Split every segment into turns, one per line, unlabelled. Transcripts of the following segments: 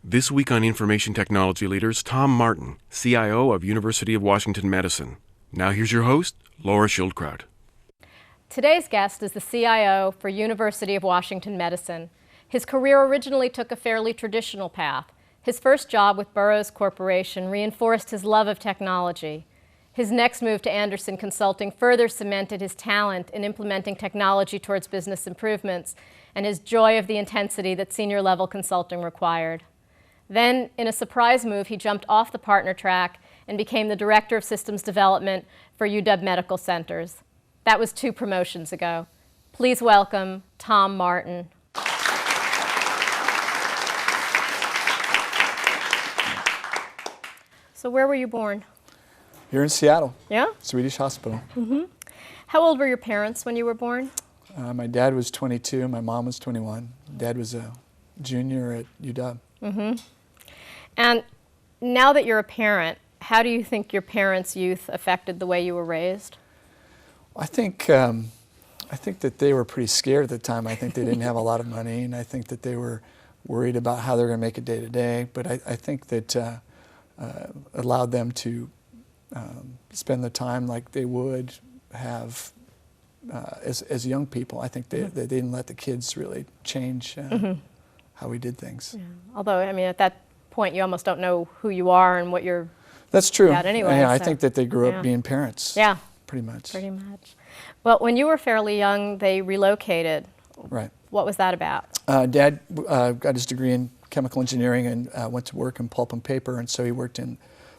This week on Information Technology Leaders, Tom Martin, CIO of University of Washington Medicine. Now here's your host, Laura Schildkraut.
Today's guest is the CIO for University of Washington Medicine. His career originally took a fairly traditional path. His first job with Burroughs Corporation reinforced his love of technology. His next move to Andersen Consulting further cemented his talent in implementing technology towards business improvements and his joy of the intensity that senior-level consulting required. Then, in a surprise move, he jumped off the partner track and became the Director of Systems Development for UW Medical Centers. That was 2 promotions ago. Please welcome Tom Martin. So where were you born?
Here in Seattle.
Yeah?
Swedish hospital.
Mm-hmm. How old were your parents when you were born?
My dad was 22, my mom was 21. Dad was a junior at UW.
Mm-hmm. And now that you're a parent, how do you think your parents' youth affected the way you were raised?
I think that they were pretty scared at the time. I think they didn't have a lot of money, and I think that they were worried about how they're going to make it day to day. But I think that allowed them to spend the time like they would have as young people. I think they didn't let the kids really change how we did things.
Yeah. Although, I mean, at that point, you almost don't know who you are and what you're
That's true.
about anyway.
Yeah, I
so,
think that they grew up being parents.
Yeah.
Pretty much.
Pretty much. Well, when you were fairly young, they relocated.
Right.
What was that about?
Dad got his degree in chemical engineering and went to work in pulp and paper, and so he worked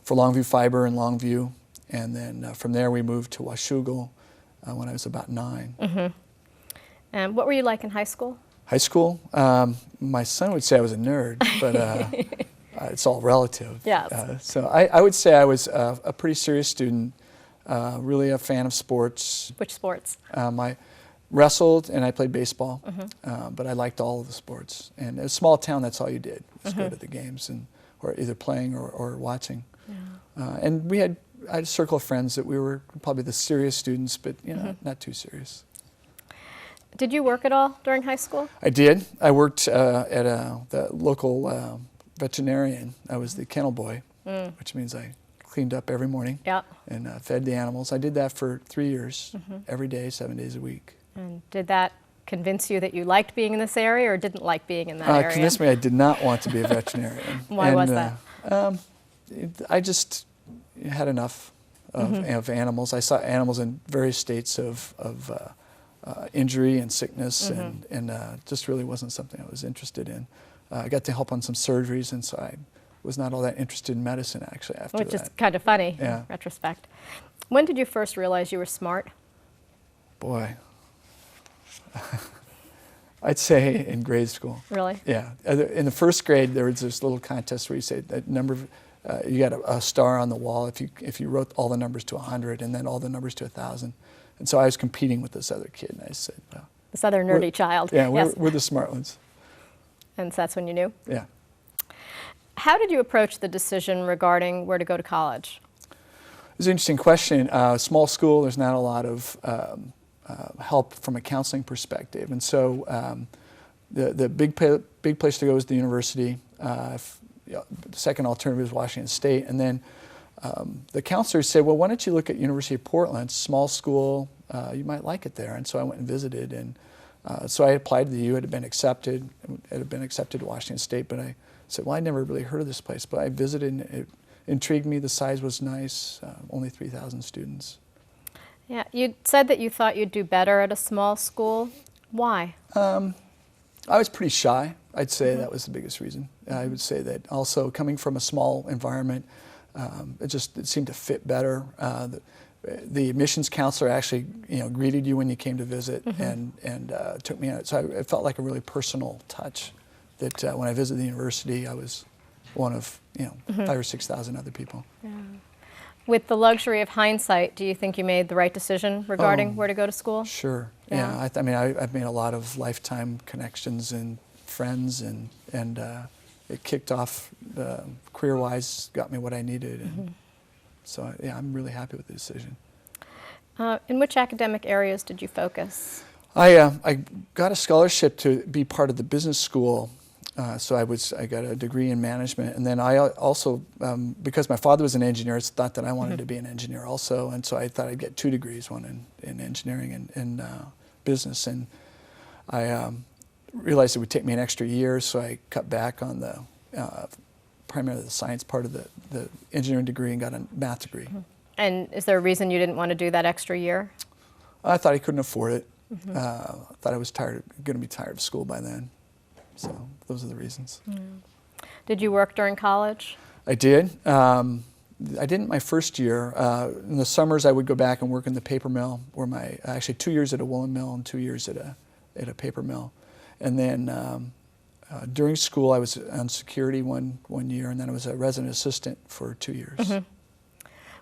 for Longview Fiber in Longview, and then from there we moved to Washougal when I was about 9.
Mm-hmm. And what were you like in high school?
High school? My son would say I was a nerd, but it's all relative.
Yes.
So I would say I was a pretty serious student, really a fan of sports.
Which sports?
I wrestled and I played baseball, but I liked all of the sports. And in a small town, that's all you did, was go to the games, or either playing or watching. Yeah. And I had a circle of friends that we were probably the serious students, but not too serious.
Did you work at all during high school?
I did. I worked at the local veterinarian. I was the kennel boy, which means I cleaned up every morning and fed the animals. I did that for 3 years, every day, 7 days a week. And
did that convince you that you liked being in this area or didn't like being in that area?
It convinced me I did not want to be a veterinarian.
Why was that?
I just had enough of animals. I saw animals in various states of injury and sickness, and just really wasn't something I was interested in. I got to help on some surgeries, and so I was not all that interested in medicine actually after that.
Which is kind of funny in retrospect. When did you first realize you were smart?
Boy, I'd say in grade school.
Really?
Yeah. In the first grade, there was this little contest where you say that number of, you got a star on the wall if you wrote all the numbers to 100 and then all the numbers to 1,000. And so I was competing with this other kid, and I said, well,
this other nerdy child.
Yeah, we're the smart ones.
And so that's when you knew?
Yeah.
How did you approach the decision regarding where to go to college?
It was an interesting question. Small school, there's not a lot of help from a counseling perspective. And so the big place to go is the university. The second alternative is Washington State. And then the counselors said, well, why don't you look at University of Portland, small school, you might like it there. And so I went and visited. And so I applied to the U. It had been accepted. It had been accepted to Washington State. But I said, well, I'd never really heard of this place. But I visited, and it intrigued me. The size was nice, only 3,000 students.
Yeah, you said that you thought you'd do better at a small school. Why?
I was pretty shy. I'd say that was the biggest reason. I would say that also coming from a small environment, it seemed to fit better. The admissions counselor actually, greeted you when you came to visit and took me out. So it felt like a really personal touch. That when I visited the university, I was one of 5,000 or 6,000 other people.
Yeah. With the luxury of hindsight, do you think you made the right decision regarding where to go to school?
Sure. Yeah. I mean, I've made a lot of lifetime connections and friends, and it kicked off career-wise, got me what I needed, and so yeah, I'm really happy with the decision.
In which academic areas did you focus?
I got a scholarship to be part of the business school So I got a degree in management, and then I also, because my father was an engineer, I thought that I wanted to be an engineer also, and so I thought I'd get 2 degrees, one in engineering and in business, and I realized it would take me an extra year, so I cut back on the primarily the science part of the engineering degree and got a math degree.
And is there a reason you didn't want to do that extra year?
I thought I couldn't afford it. I thought I was going to be tired of school by then. So those are the reasons.
Did you work during college?
I did. I didn't my first year. In the summers, I would go back and work in the paper mill, where actually 2 years at a woolen mill and 2 years at a paper mill. And then during school, I was on security one year, and then I was a resident assistant for 2 years.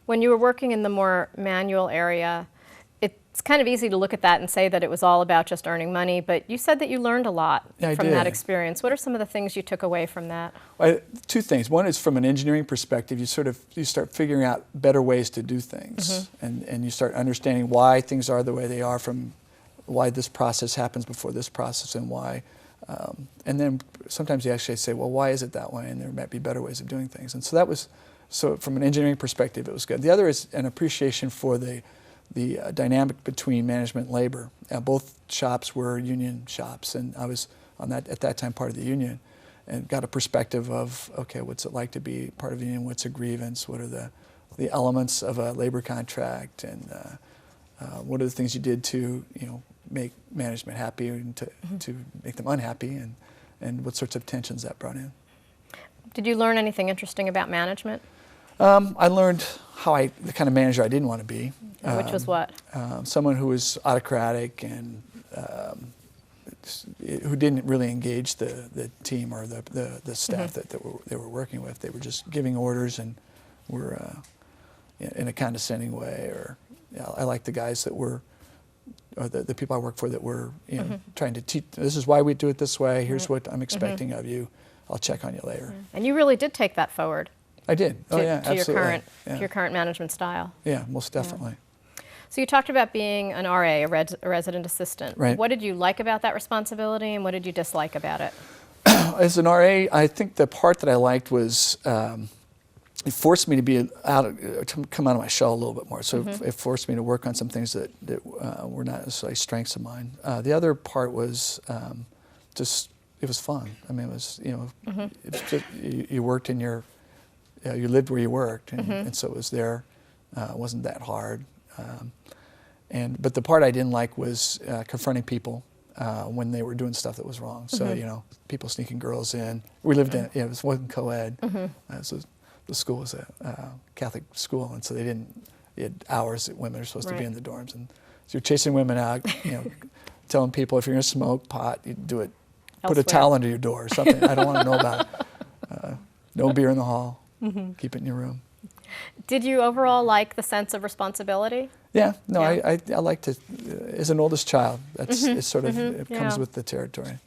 When you were working in the more manual area, it's kind of easy to look at that and say that it was all about just earning money, but you said that you learned a lot from that experience. What are some of the things you took away from that?
2 things. One is from an engineering perspective, you start figuring out better ways to do things, and you start understanding why things are the way they are, from why this process happens before this process, and why. And then sometimes you actually say, well, why is it that way? And there might be better ways of doing things. And so from an engineering perspective, it was good. The other is an appreciation for the dynamic between management and labor. Both shops were union shops, and I was at that time part of the union, and got a perspective of, okay, what's it like to be part of a union? What's a grievance? What are the elements of a labor contract? And what are the things you did to make management happy and to make them unhappy? And what sorts of tensions that brought in.
Did you learn anything interesting about management?
I learned the kind of manager I didn't want to be.
Which was what?
Someone who was autocratic and who didn't really engage the team or the staff that they were working with. They were just giving orders and were in a condescending way. Or I liked the guys that were, or the people I worked for that were trying to teach. This is why we do it this way. Here's what I'm expecting of you. I'll check on you later.
And you really did take that forward.
I did.
To
Absolutely.
Your current management style.
Yeah, most definitely.
So you talked about being an RA, a resident assistant.
Right.
What did you like about that responsibility, and what did you dislike about it?
As an RA, I think the part that I liked was it forced me to come out of my shell a little bit more. So it forced me to work on some things that were not necessarily strengths of mine. The other part was it was fun. I mean, it was it's just, you worked in your. You lived where you worked, and so it was there. It wasn't that hard. But the part I didn't like was confronting people when they were doing stuff that was wrong. So people sneaking girls in. We lived in it wasn't co-ed. So the school was a Catholic school, and so you had hours that women are supposed to be in the dorms, and so you're chasing women out. Telling people if you're gonna smoke pot, you do it. Put a towel under your door or something. I don't want to know about it. No beer in the hall. Keep it in your room.
Did you overall like the sense of responsibility?
Yeah, no, I liked it. As an oldest child, it's sort of it comes with the territory.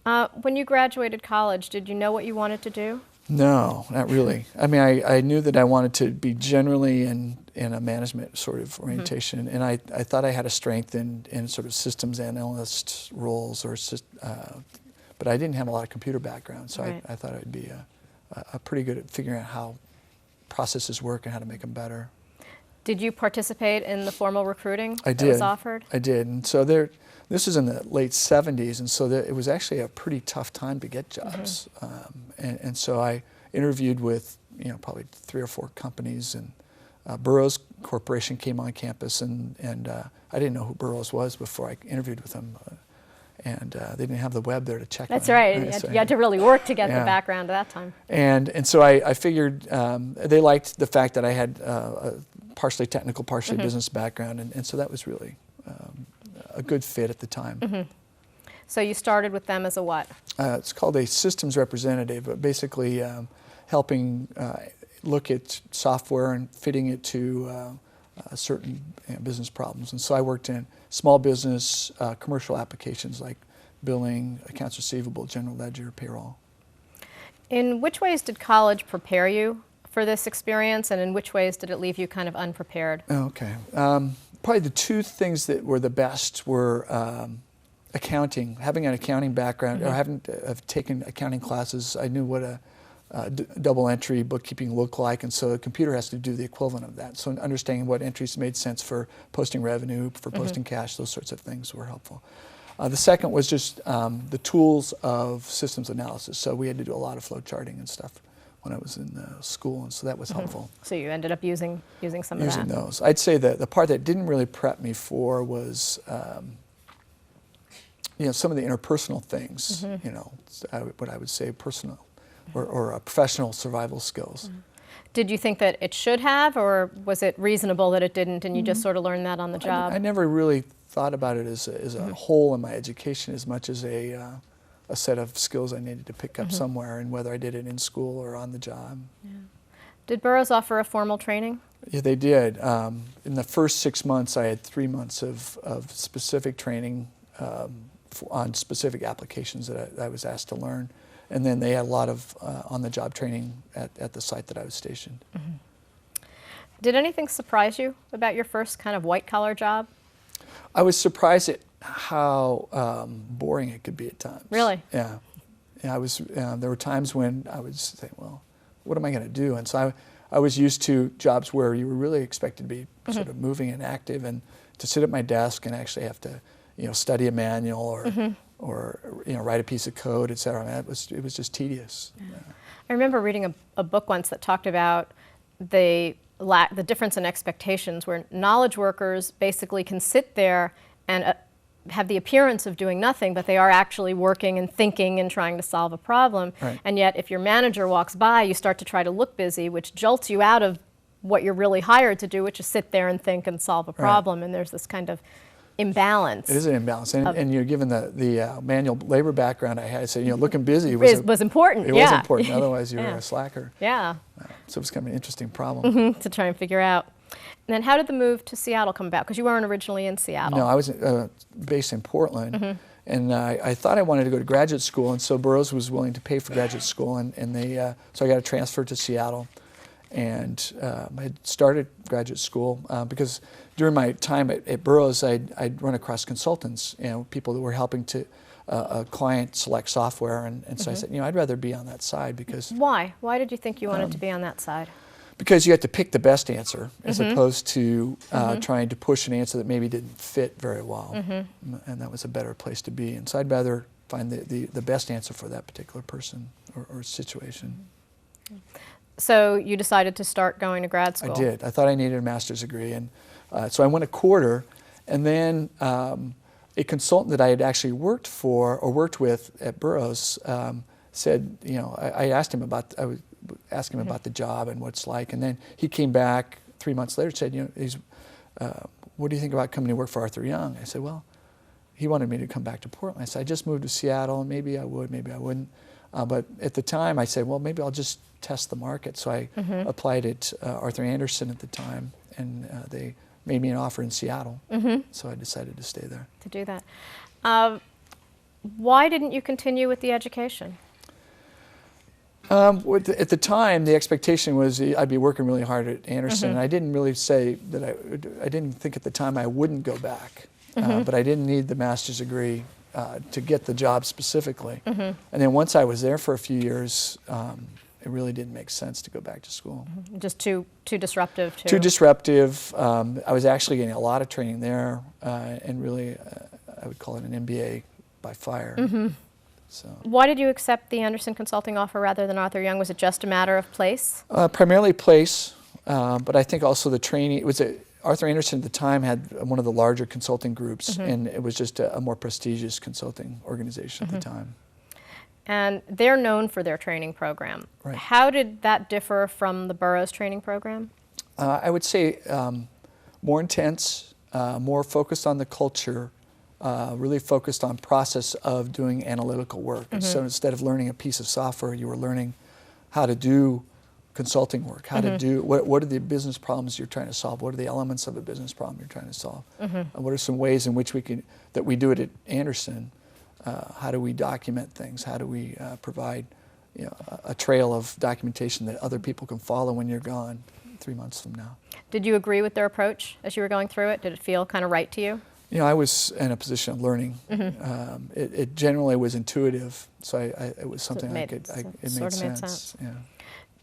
When you graduated college, did you know what you wanted to do?
No, not really. I mean, I knew that I wanted to be generally in a management sort of orientation, and I thought I had a strength in sort of systems analyst roles, but I didn't have a lot of computer background, so I thought I'd be pretty good at figuring out how processes work and how to make them better.
Did you participate in the formal recruiting that
was
offered?
I did, and so this was in the late 70s, and so it was actually a pretty tough time to get jobs. And so I interviewed with probably 3 or 4 companies, and Burroughs Corporation came on campus, and I didn't know who Burroughs was before I interviewed with them. And they didn't have the web there to check.
That's right. You had to really work to get the background at that time.
And so I figured they liked the fact that I had a partially technical, partially business background, and so that was really a good fit at the time.
So you started with them as a what?
It's called a systems representative, but basically helping look at software and fitting it to certain business problems. And so I worked in small business, commercial applications like billing, accounts receivable, general ledger, payroll.
In which ways did college prepare you for this experience, and in which ways did it leave you kind of unprepared?
Okay. Probably the 2 things that were the best were accounting, having an accounting background, or having have taken accounting classes, I knew what a double entry bookkeeping looked like, and so a computer has to do the equivalent of that. So understanding what entries made sense for posting revenue, for posting cash, those sorts of things were helpful. The second was just the tools of systems analysis. So we had to do a lot of flow charting and stuff when I was in school, and so that was helpful.
So you ended up using some of that.
Using those. I'd say that the part that didn't really prep me for was some of the interpersonal things, what I would say personal or professional survival skills.
Did you think that it should have, or was it reasonable that it didn't, and you just sort of learned that on the job?
I never really thought about it as a whole in my education as much as a set of skills I needed to pick up somewhere, and whether I did it in school or on the job.
Yeah. Did Burroughs offer a formal training?
Yeah, they did. In the first 6 months, I had 3 months of specific training on specific applications that I was asked to learn. And then they had a lot of on-the-job training at the site that I was stationed.
Did anything surprise you about your first kind of white-collar job?
I was surprised at how boring it could be at times.
Really?
Yeah. I was. There were times when I would say, well, what am I going to do? And so I was used to jobs where you were really expected to be sort of moving and active, and to sit at my desk and actually have to, study a manual or write a piece of code, et cetera. I mean, it was just tedious.
Yeah. I remember reading a book once that talked about the difference in expectations, where knowledge workers basically can sit there and have the appearance of doing nothing, but they are actually working and thinking and trying to solve a problem.
Right.
And yet, if your manager walks by, you start to try to look busy, which jolts you out of what you're really hired to do, which is sit there and think and solve a problem. Right. And there's this kind of imbalance.
It is an imbalance, and you're given the manual labor background I had. I said, looking busy was
important.
It was important. Otherwise, you were a slacker.
Yeah.
So it was kind of an interesting problem
to try and figure out. And then, how did the move to Seattle come about? Because you weren't originally in Seattle.
No, I was based in Portland, and I thought I wanted to go to graduate school, and so Burroughs was willing to pay for graduate school, and they so I got a transfer to Seattle. And I had started graduate school because during my time at Burroughs, I'd run across consultants, people that were helping to a client select software, and so I said, I'd rather be on that side because.
Why? Why did you think you wanted to be on that side?
Because you had to pick the best answer as opposed to trying to push an answer that maybe didn't fit very well, and that was a better place to be. And so I'd rather find the best answer for that particular person or situation.
So you decided to start going to grad school?
I did. I thought I needed a master's degree, and so I went a quarter, and then a consultant that I had actually worked with at Burroughs said, I asked him about the job and what it's like, and then he came back 3 months later and said, what do you think about coming to work for Arthur Young? I said, well, he wanted me to come back to Portland. I said, I just moved to Seattle, and maybe I would, maybe I wouldn't. But at the time, I said, well, maybe I'll just test the market. So I applied at Arthur Andersen at the time, and they made me an offer in Seattle. So I decided to stay there.
To do that. Why didn't you continue with the education?
At the time, the expectation was I'd be working really hard at Andersen, and I didn't really say that I didn't think at the time I wouldn't go back, but I didn't need the master's degree to get the job specifically. And then once I was there for a few years, it really didn't make sense to go back to school.
Just too disruptive.
Too disruptive. I was actually getting a lot of training there, and really, I would call it an MBA by fire. So. Why
did you accept the Andersen Consulting offer rather than Arthur Young? Was it just a matter of place?
Primarily place, but I think also the training. Arthur Andersen at the time had one of the larger consulting groups, and it was just a more prestigious consulting organization at the time.
And they're known for their training program.
Right.
How did that differ from the Burroughs training program?
I would say more intense, more focused on the culture, really focused on process of doing analytical work. So instead of learning a piece of software, you were learning how to do consulting work, how to do, what are the business problems you're trying to solve, what are the elements of a business problem you're trying to solve, what are some ways in which that we do it at Andersen, how do we document things, how do we provide a trail of documentation that other people can follow when you're gone 3 months from now.
Did you agree with their approach as you were going through it? Did it feel kind of right to you?
I was in a position of learning. It generally was intuitive, so it was something it made sense. Yeah.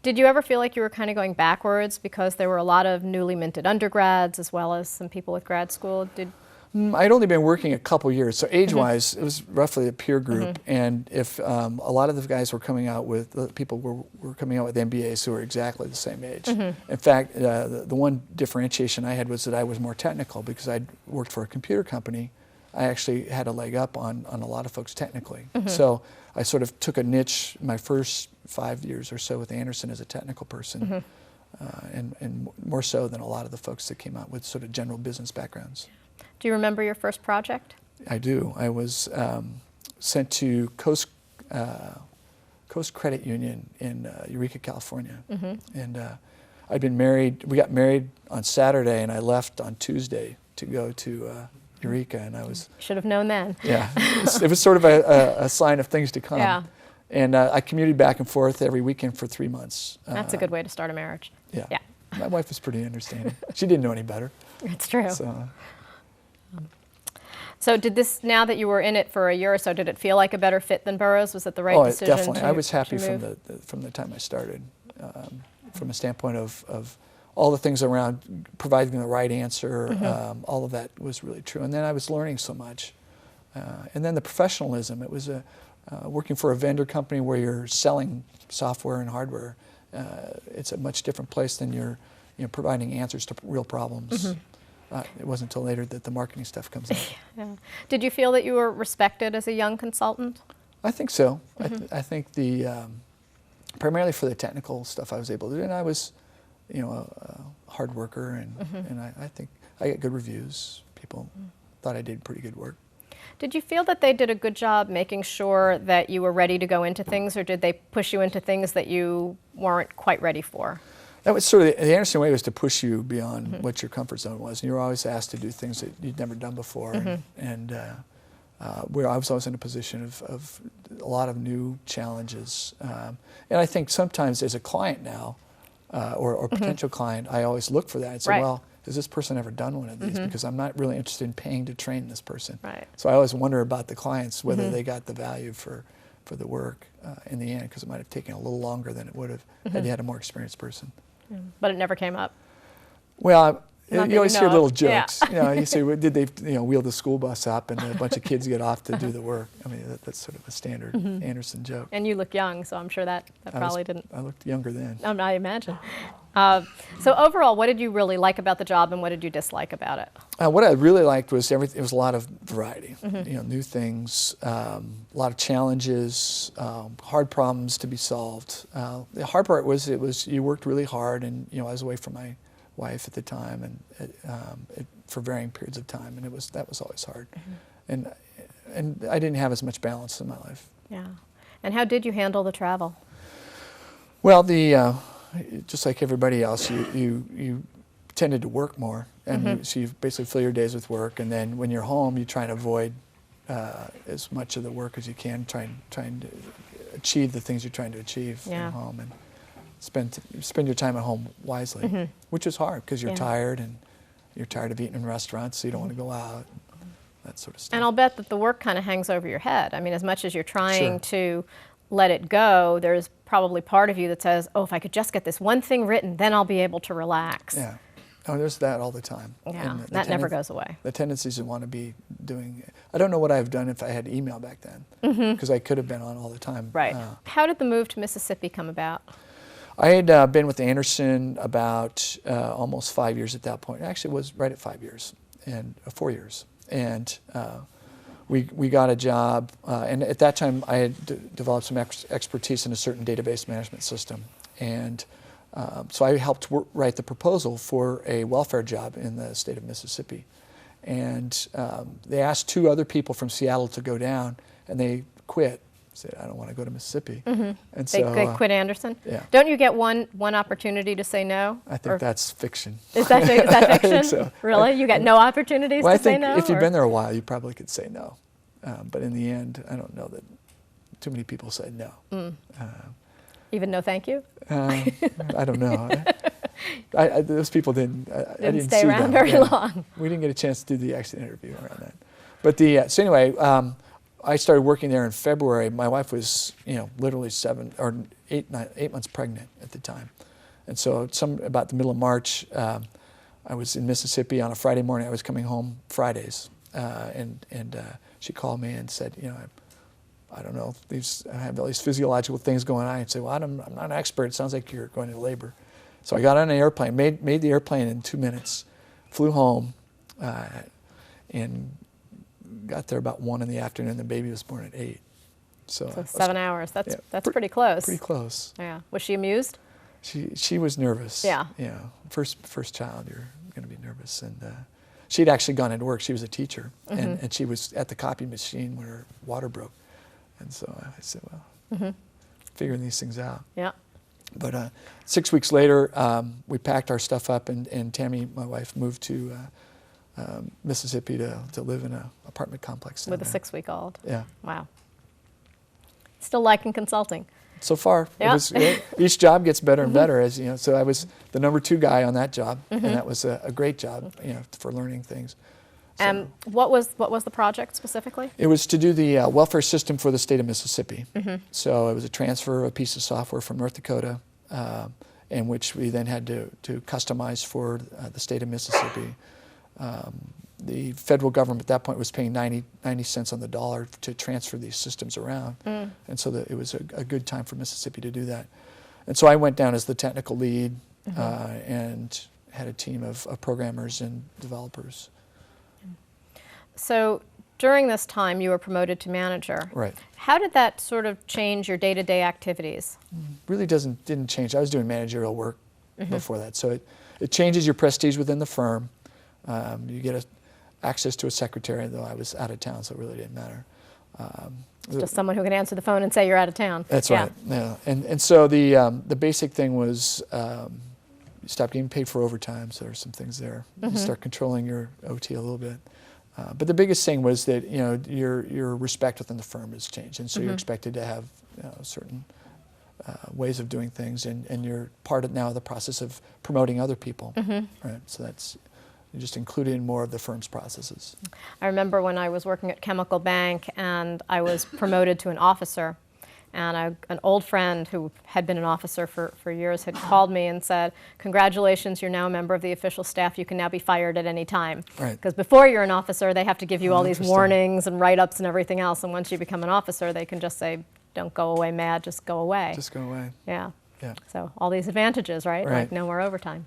Did you ever feel like you were kind of going backwards because there were a lot of newly minted undergrads as well as some people with grad school?
I'd only been working a couple years, so age-wise, it was roughly a peer group. And if a lot of the guys were coming out with, people were coming out with MBAs who were exactly the same age. In fact, the one differentiation I had was that I was more technical because I'd worked for a computer company. I actually had a leg up on a lot of folks technically. So I sort of took a niche my first 5 years or so with Andersen as a technical person, and more so than a lot of the folks that came out with sort of general business backgrounds.
Do you remember your first project?
I do. I was sent to Coast Credit Union in Eureka, California. And I'd been married. We got married on Saturday, and I left on Tuesday to go to Eureka. And I was...
Should have known then.
Yeah. It was sort of a sign of things to come.
Yeah.
And I commuted back and forth every weekend for 3 months.
That's a good way to start a marriage.
Yeah.
Yeah.
My wife was pretty understanding. She didn't know any better.
It's true.
So
did this, now that you were in it for a year or so, did it feel like a better fit than Burroughs? Was it the right decision?
Definitely. I was happy from the time I started, from a standpoint of all the things around providing the right answer. All of that was really true. And then I was learning so much. And then the professionalism. It was working for a vendor company where you're selling software and hardware. It's a much different place than you're providing answers to real problems. It wasn't until later that the marketing stuff comes out.
Yeah. Did you feel that you were respected as a young consultant?
I think so. I think primarily for the technical stuff I was able to do, and I was, a hard worker, and I think I got good reviews. People thought I did pretty good work.
Did you feel that they did a good job making sure that you were ready to go into things, or did they push you into things that you weren't quite ready for?
That was sort of the Andersen way, was to push you beyond what your comfort zone was. And you were always asked to do things that you'd never done before. And where I was always in a position of a lot of new challenges. And I think sometimes as a client now, or potential client, I always look for that and say, well, has this person ever done one of these? Because I'm not really interested in paying to train this person. So I always wonder about the clients, whether they got the value for the work in the end, because it might have taken a little longer than it would have had you had a more experienced person.
But it never came up.
Well, you always hear little jokes.
Yeah.
You say, well, did they wheel the school bus up and a bunch of kids get off to do the work? I mean, that's sort of a standard Andersen joke.
And you look young, so I'm sure that probably didn't.
I looked younger then.
I imagine. So overall, what did you really like about the job, and what did you dislike about it?
What I really liked was it was a lot of variety. New things, a lot of challenges, hard problems to be solved. The hard part was you worked really hard, and I was away from my wife at the time, and for varying periods of time, and that was always hard. And I didn't have as much balance in my life.
Yeah. And how did you handle the travel?
Well, just like everybody else, you tended to work more, and so you basically fill your days with work, and then when you're home, you try and avoid as much of the work as you can, trying to achieve the things you're trying to achieve at home, and spend your time at home wisely, which is hard because you're tired, and you're tired of eating in restaurants, so you don't want to go out, that sort of stuff.
And I'll bet that the work kind of hangs over your head. I mean, as much as you're trying to let it go, there's probably part of you that says, oh, if I could just get this one thing written, then I'll be able to relax.
Yeah. Oh, there's that all the time.
Yeah, that never goes away.
The tendencies to want to be doing, I don't know what I've done if I had email back then, because I could have been on all the time.
Right. How did the move to Mississippi come about?
I had been with Andersen about almost 5 years at that point. Actually, it was right at 5 years, and 4 years. And we got a job, and at that time I had developed some expertise in a certain database management system. And so I helped write the proposal for a welfare job in the state of Mississippi. And they asked 2 other people from Seattle to go down, and they quit. Said, I don't want to go to Mississippi. And so
they quit Andersen?
Yeah.
Don't you get one opportunity to say no?
I think that's fiction.
Is that fiction?
I think so.
Really? You get no opportunities to say no?
I think if you've been there a while, you probably could say no. But in the end, I don't know that too many people said no.
Even no thank you?
I don't know. Those people didn't. I didn't
stay
see
around
them.
very
Yeah.
long.
We didn't get a chance to do the exit interview around that. But so anyway, I started working there in February. My wife was, literally 8 months pregnant at the time, and so about the middle of March, I was in Mississippi on a Friday morning. I was coming home Fridays, and she called me and said, I don't know, I have all these physiological things going on. I'd say, well, I'm not an expert. It sounds like you're going into labor. So I got on an airplane, made the airplane in 2 minutes, flew home, and got there about 1 in the afternoon. The baby was born at 8. So
7 hours. That's pretty close.
Pretty close.
Yeah. Was she amused?
She was nervous.
Yeah.
Yeah. First child, you're going to be nervous. And she'd actually gone into work. She was a teacher, and she was at the copy machine when her water broke. And so I said, well, figuring these things out.
Yeah.
But 6 weeks later, we packed our stuff up, and Tammy, my wife, moved to Mississippi to live in an apartment complex.
With a 6-week-old.
Yeah.
Wow. Still liking consulting.
So far,
Yeah.
Each job gets better and better, as So I was the number 2 guy on that job, and that was a great job, for learning things. So,
What was the project specifically?
it was to do the welfare system for the state of Mississippi. So it was a transfer of a piece of software from North Dakota, in which we then had to customize for the state of Mississippi. The federal government at that point was paying 90 cents on the dollar to transfer these systems around. And so it was a good time for Mississippi to do that. And so I went down as the technical lead and had a team of programmers and developers.
So during this time, you were promoted to manager.
Right.
How did that sort of change your day-to-day activities?
Really didn't change. I was doing managerial work before that. So it changes your prestige within the firm. You get access to a secretary, though I was out of town, so it really didn't matter.
Just someone who can answer the phone and say you're out of town.
That's right. Yeah. And so the basic thing was you stop getting paid for overtime, so there's some things there. You start controlling your OT a little bit. But the biggest thing was that your respect within the firm has changed, and so you're expected to have certain ways of doing things, and you're part of now the process of promoting other people. Right. So you're just included in more of the firm's processes.
I remember when I was working at Chemical Bank and I was promoted to an officer, and an old friend who had been an officer for years had called me and said, congratulations, you're now a member of the official staff, you can now be fired at any time.
Right.
Because before you're an officer, they have to give you all these warnings and write-ups and everything else, and once you become an officer, they can just say, don't go away mad, just go away.
Just go away.
Yeah.
Yeah.
So all these advantages, right?
Right.
Like no more overtime.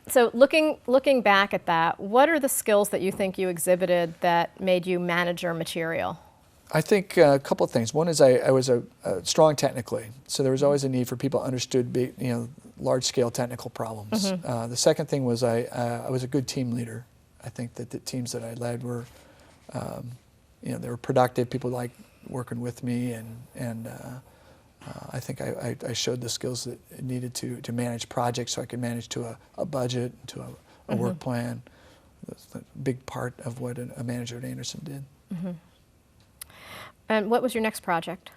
So looking back at that, what are the skills that you think you exhibited that made you manager material?
I think a couple of things. One is I was strong technically, so there was always a need for people who understood large-scale technical problems. The second thing was I was a good team leader. I think that the teams that I led were, they were productive. People liked working with me, and I think I showed the skills that it needed to manage projects, so I could manage to a budget, to a work plan. That's a big part of what a manager at Andersen did.
And what was your next project?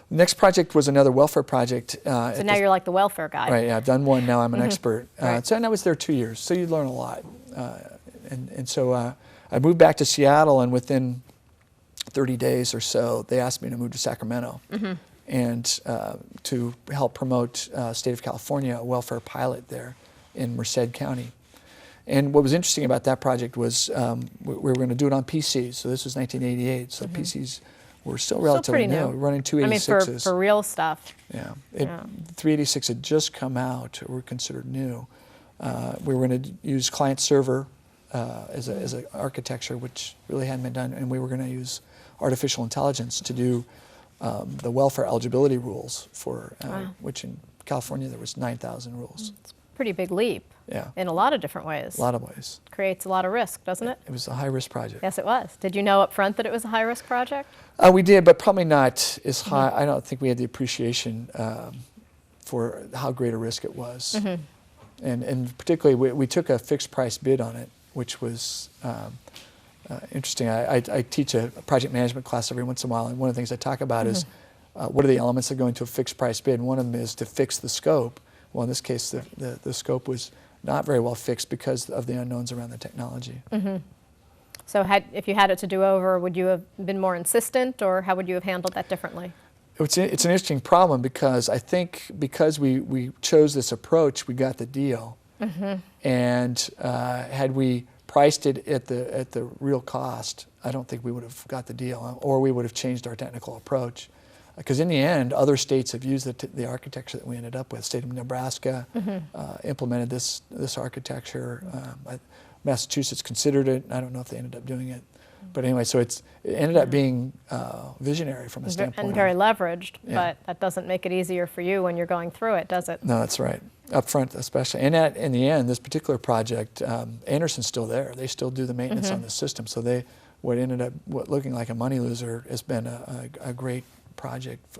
The next project was another welfare project.
So now you're like the welfare guy.
Right, yeah, I've done one, now I'm an expert.
Right.
And I was there 2 years, so you learn a lot. And so I moved back to Seattle, and within 30 days or so, they asked me to move to Sacramento and to help promote State of California, a welfare pilot there in Merced County. And what was interesting about that project was we were going to do it on PCs. So this was 1988, so PCs were still relatively new. We were running 286s.
I mean, for real stuff.
Yeah. 386 had just come out, were considered new. We were going to use client server as an architecture, which really hadn't been done, and we were going to use artificial intelligence to do the welfare eligibility rules for which in California there was 9,000 rules.
It's a pretty big leap.
Yeah.
In a lot of different ways.
A lot of ways.
Creates a lot of risk, doesn't it?
It was a high-risk project.
Yes, it was. Did you know up front that it was a high-risk project?
We did, but probably not as high. I don't think we had the appreciation for how great a risk it was. And particularly, we took a fixed-price bid on it, which was interesting. I teach a project management class every once in a while, and one of the things I talk about is what are the elements that go into a fixed-price bid. And one of them is to fix the scope, Well, in this case, the scope was not very well fixed because of the unknowns around the technology.
So if you had it to do over, would you have been more insistent, or how would you have handled that differently?
It's an interesting problem because I think because we chose this approach, we got the deal. And had we priced it at the real cost, I don't think we would have got the deal, or we would have changed our technical approach. Because in the end, other states have used the architecture that we ended up with. State of Nebraska implemented this architecture. Massachusetts considered it. I don't know if they ended up doing it. But anyway, so it ended up being visionary from a standpoint.
And very leveraged, but that doesn't make it easier for you when you're going through it, does it?
No, that's right. Up front especially. And in the end, this particular project, Andersen's still there. They still do the maintenance on the system. So what ended up looking like a money loser has been a great project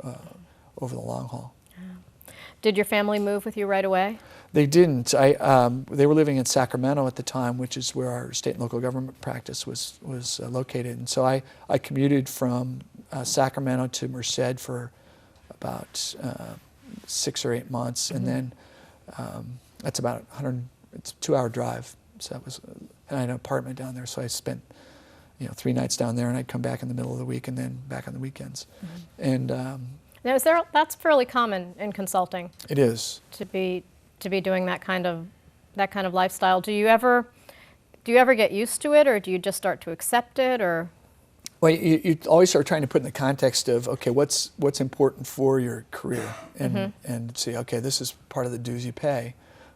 over the long haul.
Did your family move with you right away?
They didn't. They were living in Sacramento at the time, which is where our state and local government practice was located. And so I commuted from Sacramento to Merced for about 6 or 8 months, and then that's about it's a 2-hour drive. So and I had an apartment down there, so I spent 3 nights down there, and I'd come back in the middle of the week and then back on the weekends. And
now, that's fairly common in consulting.
It is
to be doing that kind of lifestyle. Do you ever get used to it, or do you just start to accept it, or?
Well, you always start trying to put in the context of, okay, what's important for your career, and see, okay, this is part of the dues you pay,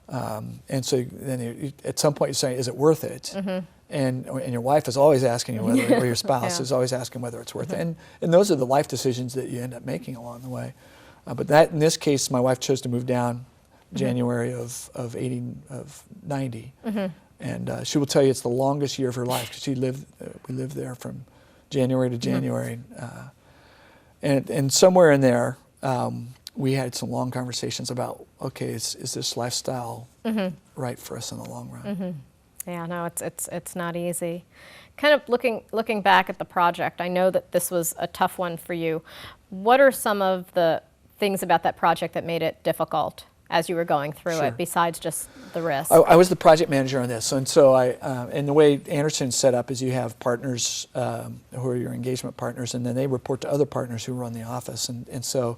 and so then at some point you say, is it worth it? And your wife is always asking you whether, or your spouse is always asking whether it's worth it, and those are the life decisions that you end up making along the way. But in this case, my wife chose to move down January of 90, and she will tell you it's the longest year of her life because we lived there from January to January, and somewhere in there we had some long conversations about, okay, is this lifestyle right for us in the long run?
Yeah, no, it's not easy. Kind of looking back at the project, I know that this was a tough one for you. What are some of the things about that project that made it difficult as you were going through it, besides just the risk?
I was the project manager on this, and so and the way Andersen's set up is you have partners who are your engagement partners, and then they report to other partners who run the office, and so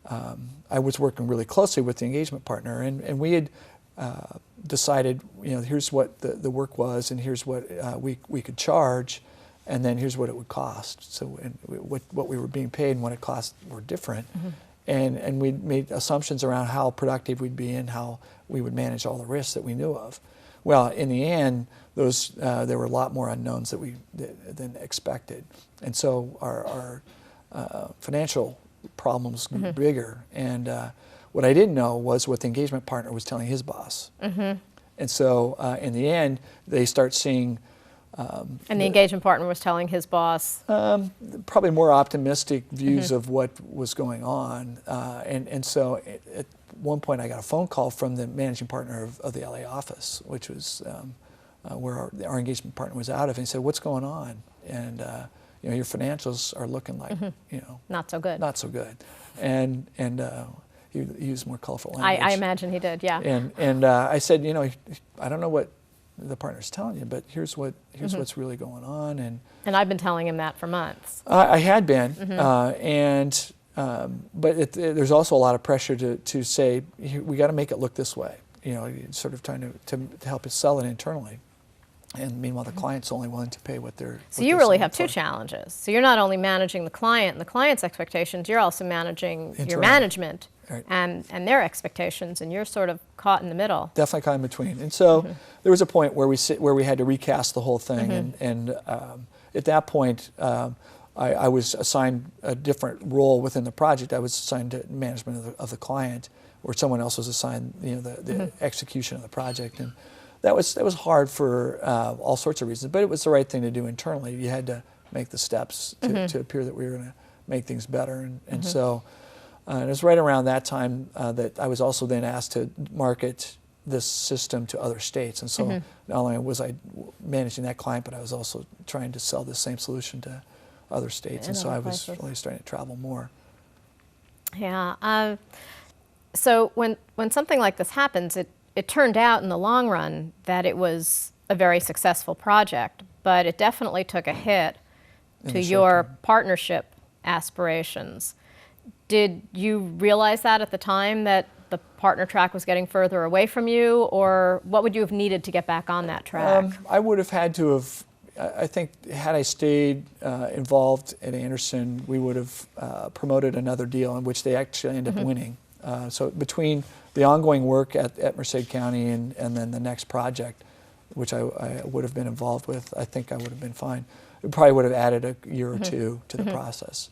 I was working really closely with the engagement partner, and we had decided, here's what the work was, and here's what we could charge, and then here's what it would cost. So what we were being paid and what it cost were different. And we made assumptions around how productive we'd be and how we would manage all the risks that we knew of. Well, in the end, there were a lot more unknowns than expected, and so our financial problems grew bigger. And what I didn't know was what the engagement partner was telling his boss. And so in the end, they start seeing.
And the engagement partner was telling his boss?
Probably more optimistic views of what was going on. And so at one point I got a phone call from the managing partner of the LA office, which was where our engagement partner was out of. And he said, what's going on? And your financials are looking like,
not so good.
Not so good. And he used more colorful language.
I imagine he did, yeah.
And I said, I don't know what the partner's telling you, but here's what's really going on. And
I've been telling him that for months.
I had been, but there's also a lot of pressure to say, we got to make it look this way, sort of trying to help us sell it internally. And meanwhile, the client's only willing to pay what they're.
So you really have two challenges. So you're not only managing the client and the client's expectations, you're also managing your management and their expectations, and you're sort of caught in the middle.
Definitely caught in between. And so there was a point where we had to recast the whole thing, and at that point, I was assigned a different role within the project. I was assigned to management of the client, where someone else was assigned, the execution of the project, and that was hard for all sorts of reasons. But it was the right thing to do internally. You had to make the steps to appear that we were going to make things better, and so it was right around that time that I was also then asked to market this system to other states. And so not only was I managing that client, but I was also trying to sell the same solution to other states. And so I was really starting to travel more.
Yeah. So when something like this happens, it turned out in the long run that it was a very successful project, but it definitely took a hit to your partnership aspirations. Did you realize that at the time, that the partner track was getting further away from you, or what would you have needed to get back on that track?
I would have had to have, I think, had I stayed involved at Andersen, we would have promoted another deal in which they actually ended up winning. So between the ongoing work at Merced County and then the next project, which I would have been involved with, I think I would have been fine. It probably would have added a year or two to the process.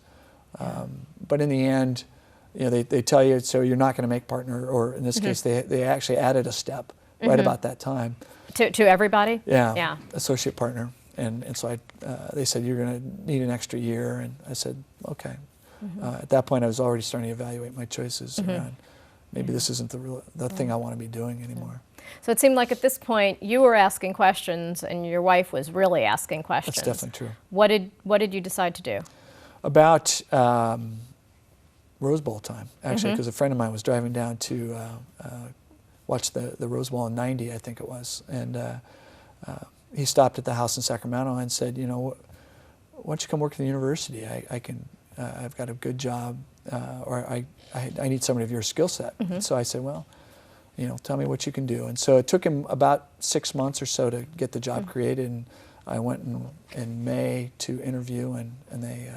But in the end, you know, they tell you, so you're not going to make partner, or in this case, they actually added a step right about that time.
To everybody?
Yeah, associate partner. And so they said, you're going to need an extra year. And I said, okay. At that point, I was already starting to evaluate my choices around, maybe this isn't the thing I want to be doing anymore.
So it seemed like at this point, you were asking questions and your wife was really asking questions.
That's definitely true.
What did you decide to do?
About Rose Bowl time, actually, because a friend of mine was driving down to watch the Rose Bowl in '90, I think it was, and he stopped at the house in Sacramento and said, you know, why don't you come work at the university? I've got a good job, or I need somebody of your skill set. So I said, well, you know, tell me what you can do. And so it took him about 6 months or so to get the job created, and I went in May to interview, and they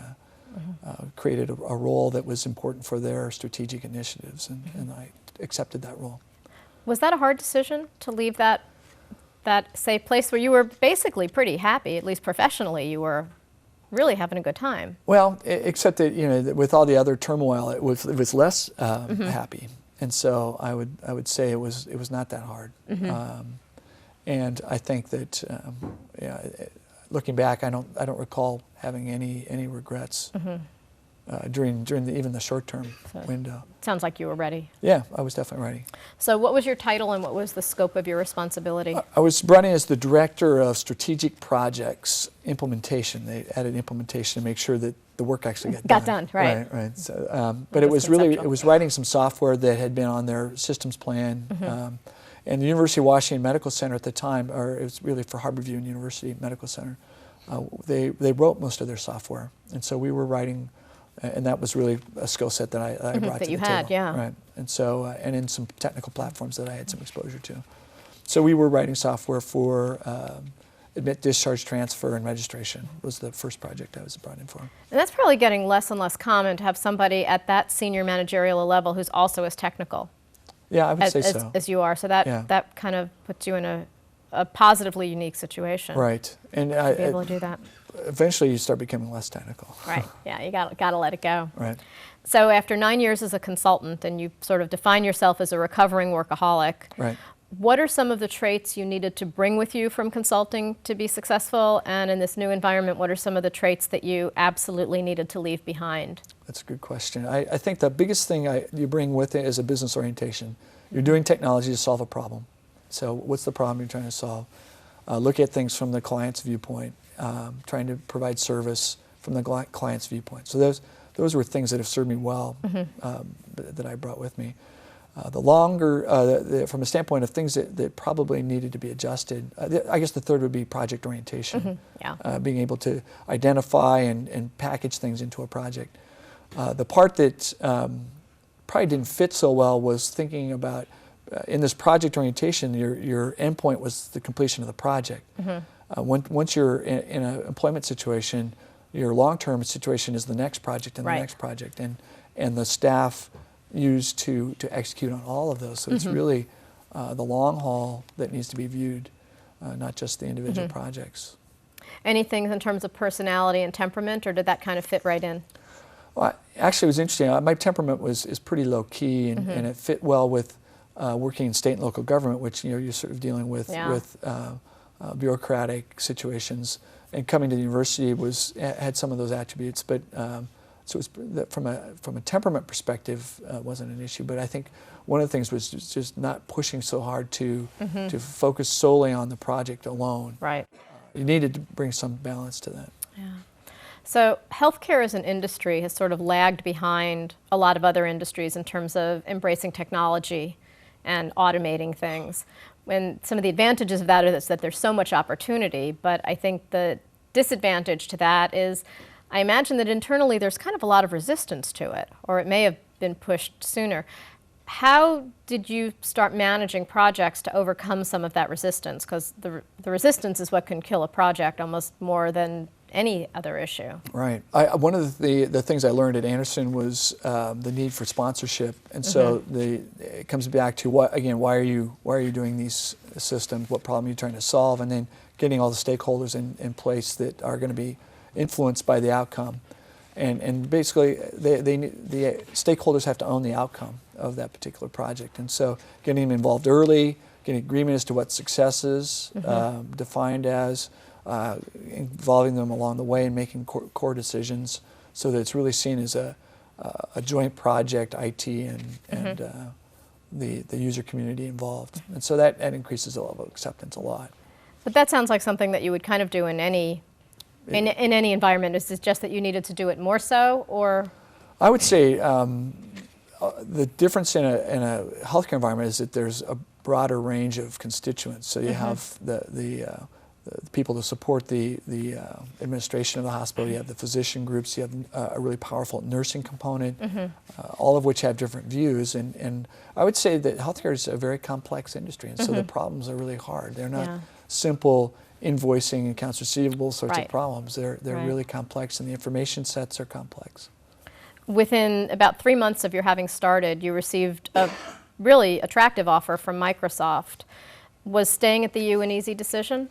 created a role that was important for their strategic initiatives, and I accepted that role.
Was that a hard decision to leave that safe place where you were basically pretty happy, at least professionally? You were really having a good time.
Well, except that, you know, with all the other turmoil, it was less happy, and so I would say it was not that hard. And I think that looking back, I don't recall having any regrets during even the short-term window.
Sounds like you were ready.
Yeah, I was definitely ready.
So what was your title and what was the scope of your responsibility?
I was brought in as the Director of Strategic Projects Implementation. They added implementation to make sure that the work actually got done.
Right.
Right. So, but it was writing some software that had been on their systems plan. And the University of Washington Medical Center at the time, or it was really for Harborview University Medical Center, they wrote most of their software. And so we were writing, and that was really a skill set that I brought to the table.
That you had, yeah.
Right. And so, and in some technical platforms that I had some exposure to. So we were writing software for admit, discharge, transfer, and registration was the first project I was brought in for.
And that's probably getting less and less common to have somebody at that senior managerial level who's also as technical.
Yeah, I would say so.
As you are. So that kind of puts you in a positively unique situation.
Right. And
to be able to do that.
Eventually you start becoming less technical.
Right. Yeah, you got to let it go.
Right.
So after 9 years as a consultant, and you sort of define yourself as a recovering workaholic,
right.
What are some of the traits you needed to bring with you from consulting to be successful? And in this new environment, what are some of the traits that you absolutely needed to leave behind?
That's a good question. I think the biggest thing you bring with it is a business orientation. You're doing technology to solve a problem. So what's the problem you're trying to solve? Look at things from the client's viewpoint, trying to provide service from the client's viewpoint. So those were things that have served me well, that I brought with me. The longer, from a standpoint of things that probably needed to be adjusted, I guess the third would be project orientation. Being able to identify and package things into a project. The part that probably didn't fit so well was thinking about, in this project orientation, your endpoint was the completion of the project. Once you're in an employment situation, your long-term situation is the next project and the next project, and the staff used to execute on all of those. So it's really the long haul that needs to be viewed, not just the individual projects.
Anything in terms of personality and temperament, or did that kind of fit right in?
Well, actually, it was interesting. My temperament is pretty low key, and it fit well with working in state and local government, which you're sort of dealing with bureaucratic situations. And coming to the university had some of those attributes, but. So it was, from a temperament perspective, wasn't an issue. But I think one of the things was just not pushing so hard to focus solely on the project alone.
Right.
You needed to bring some balance to that.
Yeah. So healthcare as an industry has sort of lagged behind a lot of other industries in terms of embracing technology and automating things. And some of the advantages of that is that there's so much opportunity, but I think the disadvantage to that is I imagine that internally there's kind of a lot of resistance to it, or it may have been pushed sooner. How did you start managing projects to overcome some of that resistance? Because the resistance is what can kill a project almost more than any other issue.
Right. One of the things I learned at Andersen was the need for sponsorship, and so it comes back to why are you doing these systems? What problem are you trying to solve? And then getting all the stakeholders in place that are going to be influenced by the outcome. And basically, the stakeholders have to own the outcome of that particular project. And so getting them involved early, getting agreement as to what success is defined as, involving them along the way and making core decisions so that it's really seen as a joint project, IT and the user community involved. And so that increases the level of acceptance a lot.
But that sounds like something that you would kind of do in any environment. Is it just that you needed to do it more so, or? I
would say the difference in a healthcare environment is that there's a broader range of constituents. So you have the people to support the administration of the hospital. You have the physician groups. You have a really powerful nursing component, all of which have different views. And I would say that healthcare is a very complex industry, and so the problems are really hard. They're not simple invoicing, accounts receivable sorts of problems. They're really complex, and the information sets are complex.
Within about 3 months of your having started, you received a really attractive offer from Microsoft. Was staying at the U an easy decision?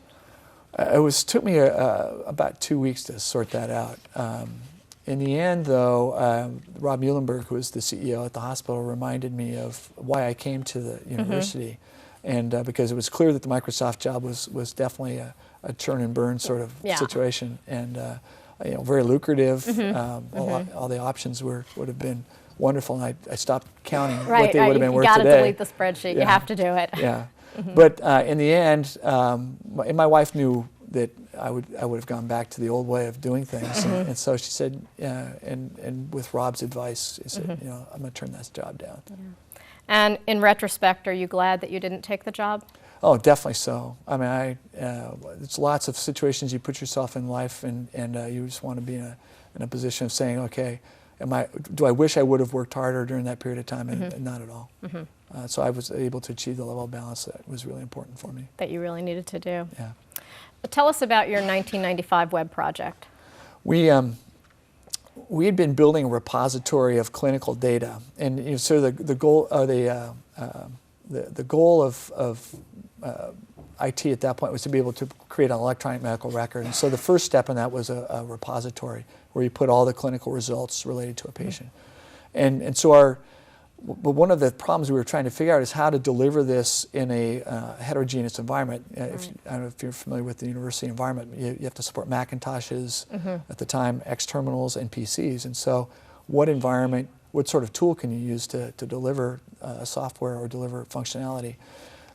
Took me about 2 weeks to sort that out. In the end, though, Rob Muhlenberg, who was the CEO at the hospital, reminded me of why I came to the university. And because it was clear that the Microsoft job was definitely a churn and burn sort of situation, and very lucrative. All the options would have been wonderful, and I stopped counting what they would have been worth today.
You got to delete the spreadsheet. You have to do it.
Yeah. But in the end, my wife knew that I would have gone back to the old way of doing things, and so she said, and with Rob's advice, she said, I'm going to turn this job down.
Yeah. And in retrospect, are you glad that you didn't take the job?
Oh, definitely so. I mean, it's lots of situations you put yourself in life, and you just want to be in a position of saying, okay, do I wish I would have worked harder during that period of time? And not at all. So I was able to achieve the level of balance that was really important for me.
That you really needed to do.
Yeah.
Tell us about your 1995 web project.
We had been building a repository of clinical data, and so the goal of IT at that point was to be able to create an electronic medical record. And so the first step in that was a repository where you put all the clinical results related to a patient. And so but one of the problems we were trying to figure out is how to deliver this in a heterogeneous environment. I don't know if you're familiar with the university environment. You have to support Macintoshes, at the time, X terminals, and PCs. And so what sort of tool can you use to deliver software or deliver functionality?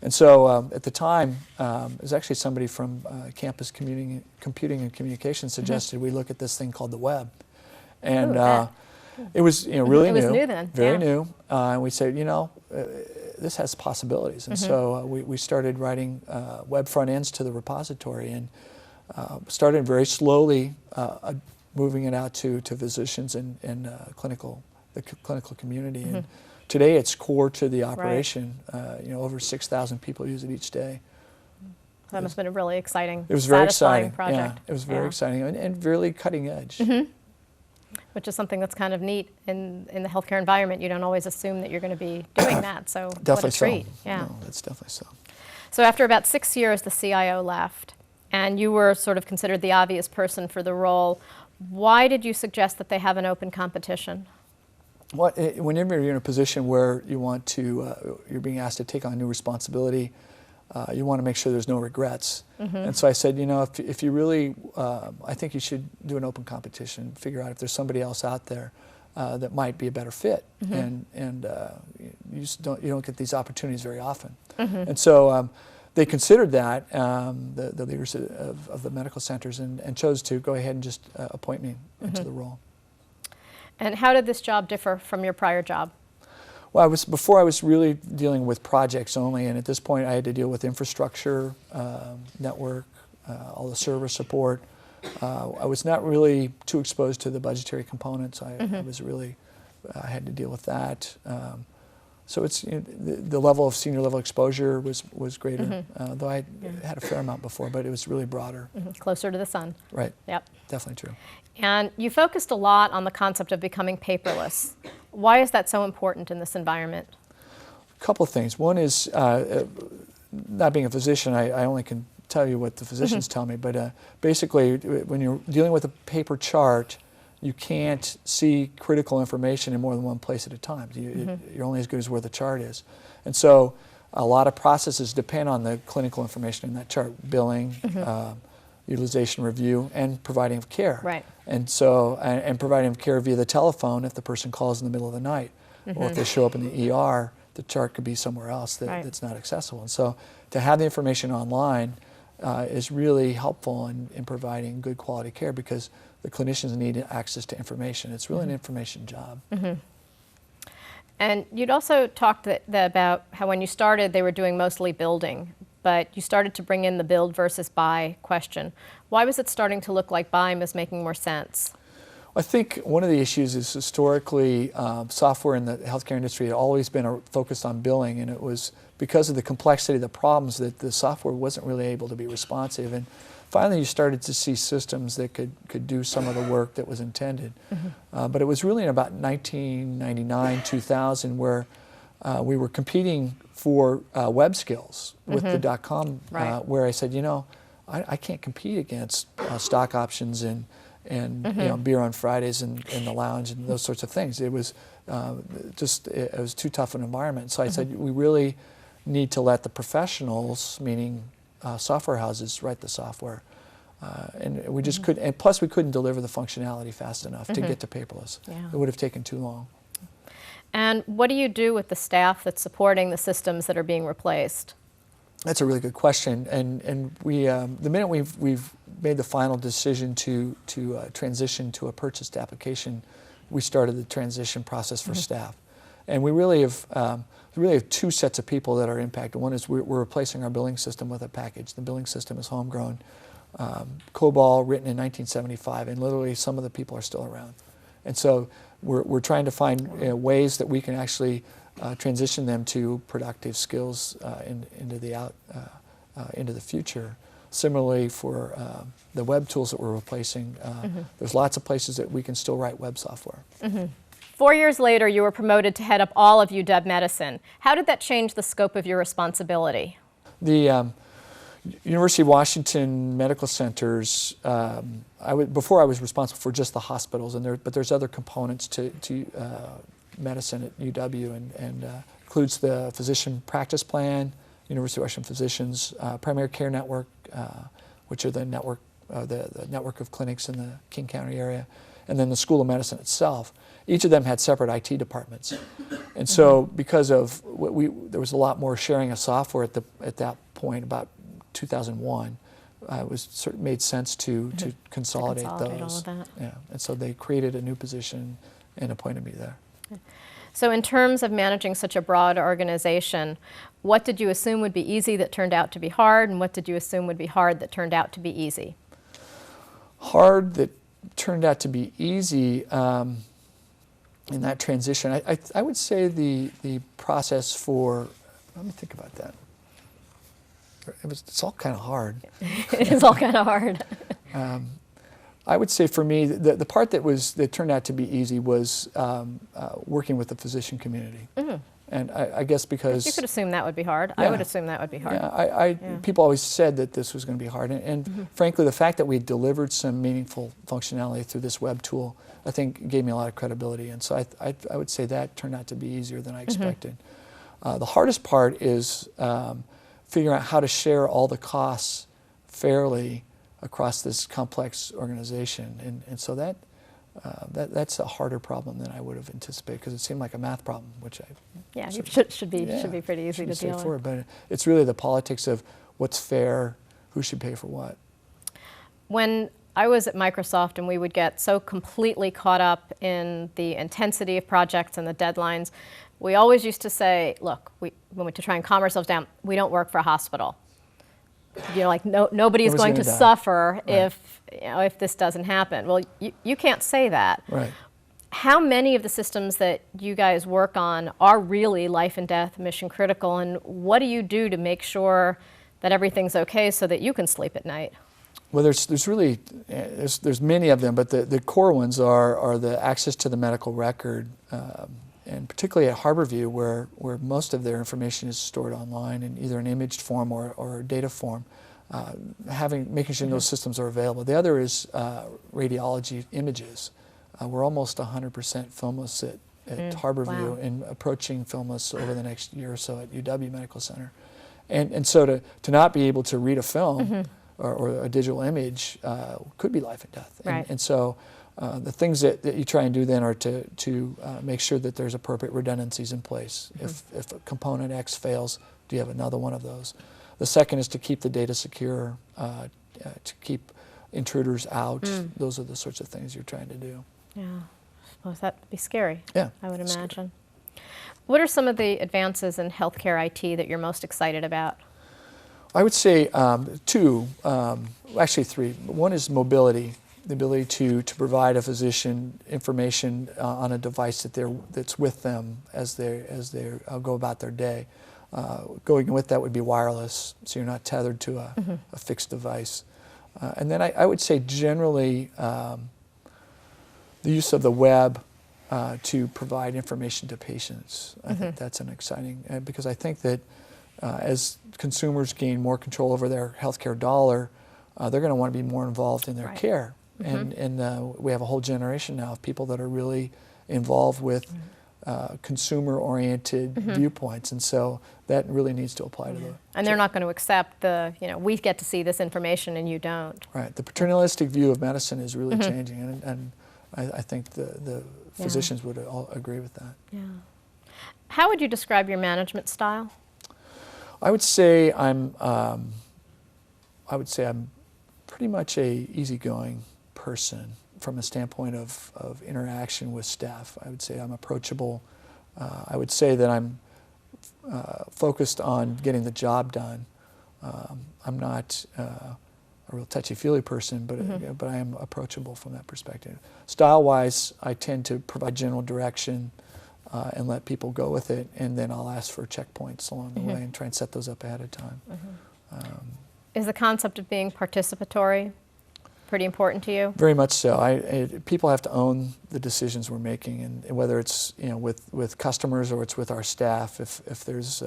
And so at the time, it was actually somebody from campus computing and communications suggested we look at this thing called the web. And it was really new.
It was new then.
Very new. And we said, this has possibilities. And so we started writing web front ends to the repository, and started very slowly moving it out to physicians and the clinical community. And today it's core to the operation. Over 6,000 people use it each day.
That must have been a really exciting,
it was very exciting
project.
Yeah, it was very exciting and really cutting edge.
Which is something that's kind of neat in the healthcare environment. You don't always assume that you're going to be doing that. So
definitely
what a treat.
So.
Yeah.
No, that's definitely so.
So after about 6 years, the CIO left, and you were sort of considered the obvious person for the role. Why did you suggest that they have an open competition?
Whenever you're in a position where you're being asked to take on new responsibility, you want to make sure there's no regrets. And so I said, if you really, I think you should do an open competition, figure out if there's somebody else out there that might be a better fit. And you don't get these opportunities very often. And so they considered that, the leaders of the medical centers, and chose to go ahead and just appoint me into the role.
And how did this job differ from your prior job?
Well, before I was really dealing with projects only, and at this point I had to deal with infrastructure, network, all the server support. I was not really too exposed to the budgetary components. I was really, I had to deal with that. So it's, the level of senior level exposure was greater, though I had a fair amount before, but it was really broader.
Closer to the sun.
Right.
Yep.
Definitely true.
And you focused a lot on the concept of becoming paperless. Why is that so important in this environment?
A couple of things. One is, not being a physician, I only can tell you what the physicians tell me, but basically when you're dealing with a paper chart, you can't see critical information in more than one place at a time. You're only as good as where the chart is. And so a lot of processes depend on the clinical information in that chart, billing, utilization review, and providing of care.
Right.
And so, and providing of care via the telephone if the person calls in the middle of the night, or if they show up in the ER, the chart could be somewhere else that's not accessible. And so to have the information online is really helpful in providing good quality care, because the clinicians need access to information. It's really an information job.
And you'd also talked about how when you started they were doing mostly building, but you started to bring in the build versus buy question. Why was it starting to look like buying was making more sense?
I think one of the issues is historically software in the healthcare industry had always been focused on billing, and it was because of the complexity of the problems that the software wasn't really able to be responsive. And finally you started to see systems that could do some of the work that was intended. But it was really in about 1999, 2000 where we were competing for web skills with the .com, where I said, I can't compete against stock options and beer on Fridays and the lounge and those sorts of things. It was it was too tough an environment. So I said, we really need to let the professionals, meaning software houses, write the software. And we just couldn't, and plus we couldn't deliver the functionality fast enough to get to paperless. It would have taken too long.
And what do you do with the staff that's supporting the systems that are being replaced?
That's a really good question. And we, the minute we've made the final decision to transition to a purchased application, we started the transition process for staff. And we really have two sets of people that are impacted. One is we're replacing our billing system with a package. The billing system is homegrown, COBOL, written in 1975, and literally some of the people are still around. And so we're trying to find ways that we can actually transition them to productive skills into the future. Similarly, for the web tools that we're replacing, there's lots of places that we can still write web software.
4 years later, you were promoted to head up all of UW Medicine. How did that change the scope of your responsibility?
The University of Washington Medical Centers, before I was responsible for just the hospitals, but there's other components to medicine at UW, and includes the physician practice plan, University of Washington Physicians Primary Care Network, which are the network of clinics in the King County area, and then the School of Medicine itself. Each of them had separate IT departments, and so because of there was a lot more sharing of software at that point, about 2001. It made sense to consolidate those.
All of that.
Yeah, and so they created a new position and appointed me there.
So in terms of managing such a broad organization, what did you assume would be easy that turned out to be hard, and what did you assume would be hard that turned out to be easy?
Hard that turned out to be easy in that transition, I would say the process for, let me think about that. It's all kind of hard.
It is all kind of hard.
I would say for me, the part that turned out to be easy was working with the physician community. And I guess because...
You could assume that would be hard. Yeah. I would assume that would be hard.
Yeah, people always said that this was going to be hard. And frankly, the fact that we delivered some meaningful functionality through this web tool, I think gave me a lot of credibility. And so I would say that turned out to be easier than I expected. The hardest part is figuring out how to share all the costs fairly across this complex organization. And so that's a harder problem than I would have anticipated, because it seemed like a math problem, which
should be pretty easy to deal with.
But it's really the politics of what's fair, who should pay for what.
When I was at Microsoft and we would get so completely caught up in the intensity of projects and the deadlines, we always used to say, look, to try and calm ourselves down, we don't work for a hospital. Like nobody is going to suffer if this doesn't happen. Well, you can't say that.
Right.
How many of the systems that you guys work on are really life and death, mission critical, and what do you do to make sure that everything's okay so that you can sleep at night?
Well, there's really many of them, but the core ones are the access to the medical record, and particularly at Harborview, where most of their information is stored online in either an imaged form or data form, making sure those systems are available. The other is radiology images. We're almost 100% filmless at Harborview,
wow.
and approaching filmless over the next year or so at UW Medical Center. And so to not be able to read a film or a digital image could be life and death.
Right.
And so the things that you try and do then are to make sure that there's appropriate redundancies in place. If a component X fails, do you have another one of those? The second is to keep the data secure, to keep intruders out. Those are the sorts of things you're trying to do.
Yeah, I suppose that would be scary.
Yeah,
I would imagine. What are some of the advances in healthcare IT that you're most excited about?
I would say two, actually three. One is mobility, the ability to provide a physician information on a device that's with them as they go about their day. Going with that would be wireless, so you're not tethered to a fixed device. And then I would say generally the use of the web to provide information to patients. I think that's an exciting, because I think that as consumers gain more control over their healthcare dollar, they're going to want to be more involved in their care. And we have a whole generation now of people that are really involved with consumer-oriented viewpoints, and so that really needs to apply to them.
And they're not going to accept we get to see this information and you don't.
Right. The paternalistic view of medicine is really changing, and I think the physicians would all agree with that.
Yeah. How would you describe your management style?
I would say I'm pretty much a easygoing person from a standpoint of interaction with staff. I would say I'm approachable. I would say that I'm focused on getting the job done. I'm not a real touchy-feely person, but I am approachable from that perspective. Style-wise, I tend to provide general direction and let people go with it, and then I'll ask for checkpoints along the way and try and set those up ahead of time.
Is the concept of being participatory pretty important to you?
Very much so. People have to own the decisions we're making, and whether it's with customers or it's with our staff. If there's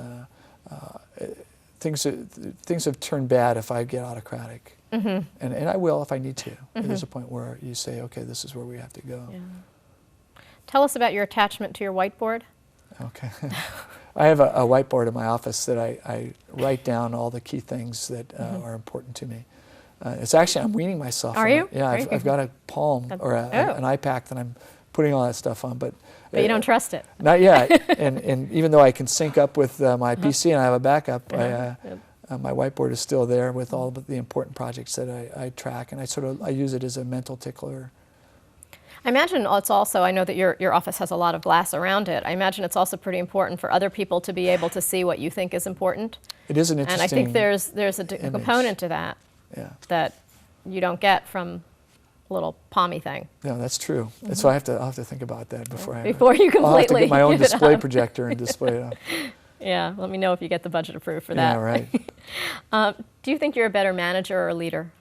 things have turned bad if I get autocratic, and I will if I need to. There's a point where you say, okay, this is where we have to go.
Yeah. Tell us about your attachment to your whiteboard.
Okay. I have a whiteboard in my office that I write down all the key things that are important to me. It's actually, I'm weaning myself.
Are you?
Yeah, I've got a Palm or an iPad that I'm putting all that stuff on, but
you don't trust it.
Not yet. and even though I can sync up with my PC and I have a backup, my whiteboard is still there with all of the important projects that I track, and I use it as a mental tickler.
I imagine it's also, I know that your office has a lot of glass around it. I imagine it's also pretty important for other people to be able to see what you think is important.
It is an interesting
And I think there's a component to that that you don't get from a little palmy thing.
No, that's true. So I'll have to think about that before
you completely
I'll have to get my own
give it
display
up.
projector and display it up.
Yeah, let me know if you get the budget approved for that.
Yeah, right.
Do you think you're a better manager or a leader?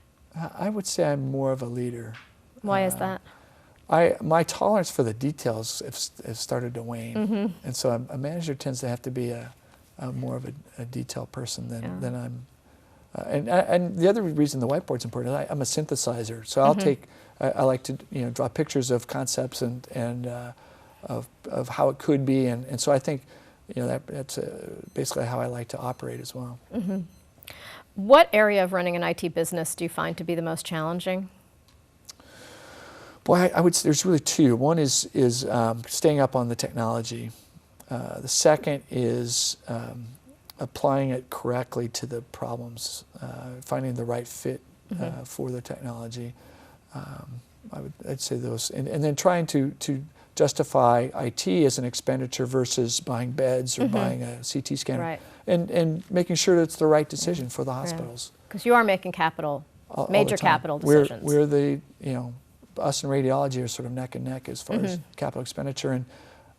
I would say I'm more of a leader.
Why is that?
My tolerance for the details has started to wane, and so a manager tends to have to be a more of a detailed person than I'm. And the other reason the whiteboard's important is I'm a synthesizer, so I'll take. I like to draw pictures of concepts and of how it could be, and so I think that's basically how I like to operate as well.
What area of running an IT business do you find to be the most challenging?
Boy, I would say there's really two. One is staying up on the technology. The second is applying it correctly to the problems, finding the right fit for the technology. I'd say those, and then trying to justify IT as an expenditure versus buying beds or buying a CT scanner,
Right.
and making sure that it's the right decision for the hospitals.
Because you are making capital,
All
major
the time.
capital decisions.
We're the, us and radiology are sort of neck and neck as far as capital expenditure, and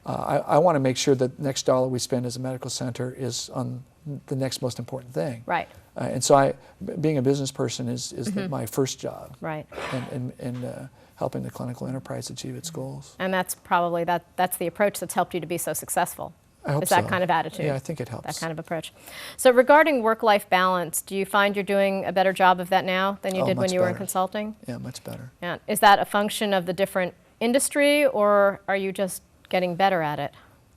I want to make sure that the next dollar we spend as a medical center is on the next most important thing.
Right.
And so being a business person is my first job.
Right.
And helping the clinical enterprise achieve its goals.
And that's probably, that's the approach that's helped you to be so successful.
I hope
is that
so.
kind of attitude.
Yeah, I think it helps.
That kind of approach. So regarding work-life balance, do you find you're doing a better job of that now than you did when
much
you were in
better.
consulting?
Yeah, much better.
Yeah. Is that a function of the different industry, or are you just getting better at it?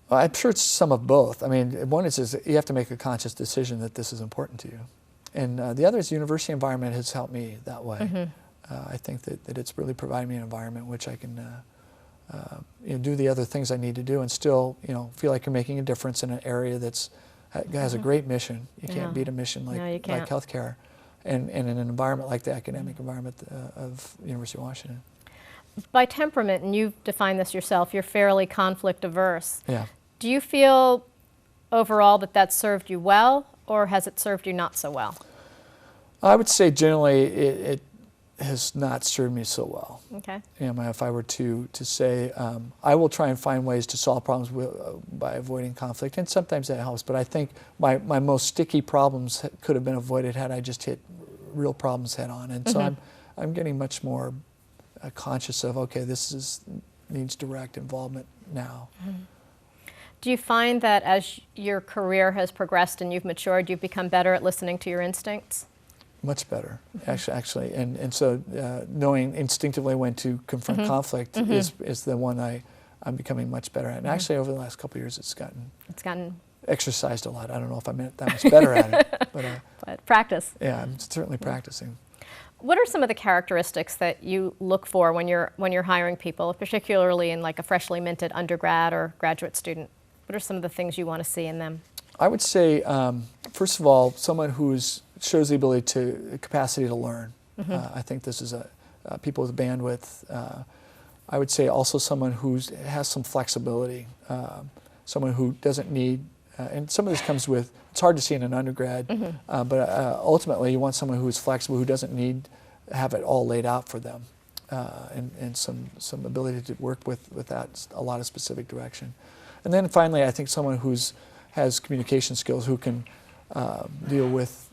Well, I'm sure it's some of both. I mean, one is you have to make a conscious decision that this is important to you. And the other is the university environment has helped me that way. I think that it's really provided me an environment which I can do the other things I need to do and still feel like you're making a difference in an area that has a great mission. You can't beat a mission like healthcare, and in an environment like the academic environment of the University of Washington.
By temperament, and you've defined this yourself, you're fairly conflict averse.
Yeah.
Do you feel overall that that's served you well, or has it served you not so well?
I would say generally it has not served me so well.
Okay.
If I were to say, I will try and find ways to solve problems by avoiding conflict, and sometimes that helps, but I think my most sticky problems could have been avoided had I just hit real problems head on. And so I'm getting much more conscious of, okay, this needs direct involvement now.
Do you find that as your career has progressed and you've matured, you've become better at listening to your instincts?
Much better, actually. And so knowing instinctively when to confront conflict is the one I'm becoming much better at. And actually over the last couple of years it's gotten exercised a lot. I don't know if I'm that much better at it.
But practice.
Yeah, I'm certainly practicing.
What are some of the characteristics that you look for when you're hiring people, particularly in like a freshly minted undergrad or graduate student? What are some of the things you want to see in them?
I would say, first of all, someone who shows the capacity to learn. I think this is people with bandwidth. I would say also someone who has some flexibility, someone who doesn't need, and some of this comes with, it's hard to see in an undergrad, but ultimately you want someone who is flexible, who doesn't need to have it all laid out for them, and some ability to work with that, a lot of specific direction. And then finally, I think someone has communication skills, who can deal with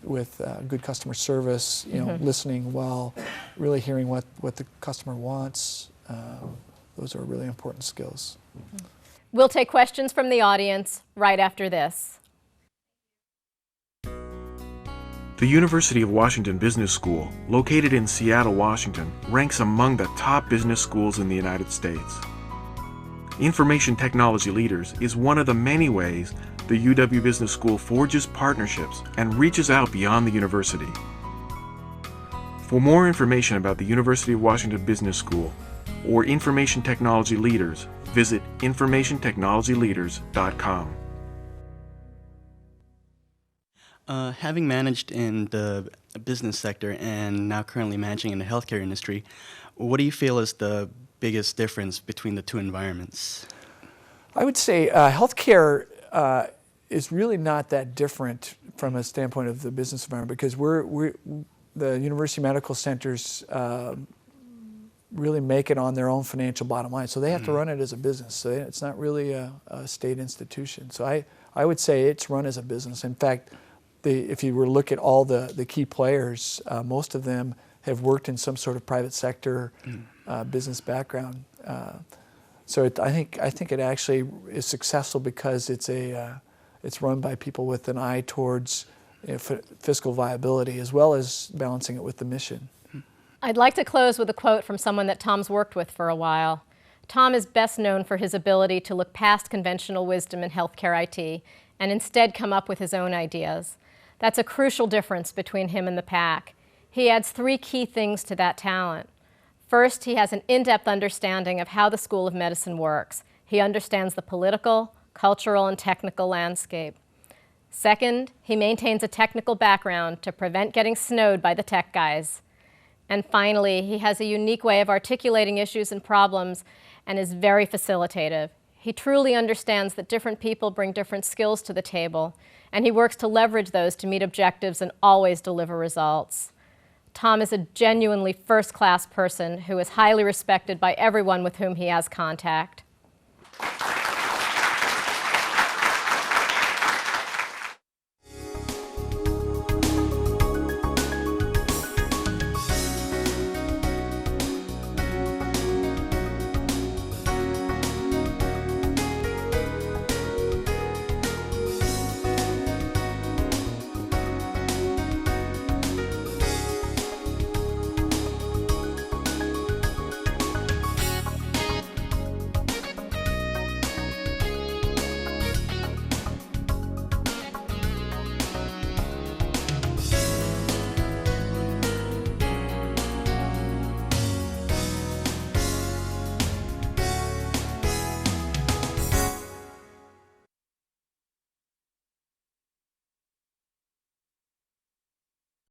good customer service, listening well, really hearing what the customer wants. Those are really important skills.
We'll take questions from the audience right after this.
The University of Washington Business School, located in Seattle, Washington, ranks among the top business schools in the United States. Information Technology Leaders is one of the many ways the UW Business School forges partnerships and reaches out beyond the university. For more information about the University of Washington Business School or Information Technology Leaders, visit informationtechnologyleaders.com.
Having managed in the business sector and now currently managing in the healthcare industry, what do you feel is the biggest difference between the two environments?
I would say healthcare is really not that different from a standpoint of the business environment, because the university medical centers really make it on their own financial bottom line, so they have to run it as a business. So it's not really a state institution. So I would say it's run as a business. In fact, if you were to look at all the key players, most of them have worked in some sort of private sector business background. So I think it actually is successful because it's run by people with an eye towards fiscal viability, as well as balancing it with the mission.
I'd like to close with a quote from someone that Tom's worked with for a while. Tom is best known for his ability to look past conventional wisdom in healthcare IT and instead come up with his own ideas. That's a crucial difference between him and the pack. He adds 3 key things to that talent. First, he has an in-depth understanding of how the School of Medicine works. He understands the political, cultural, and technical landscape. Second, he maintains a technical background to prevent getting snowed by the tech guys. And finally, he has a unique way of articulating issues and problems and is very facilitative. He truly understands that different people bring different skills to the table, and he works to leverage those to meet objectives and always deliver results. Tom is a genuinely first-class person who is highly respected by everyone with whom he has contact.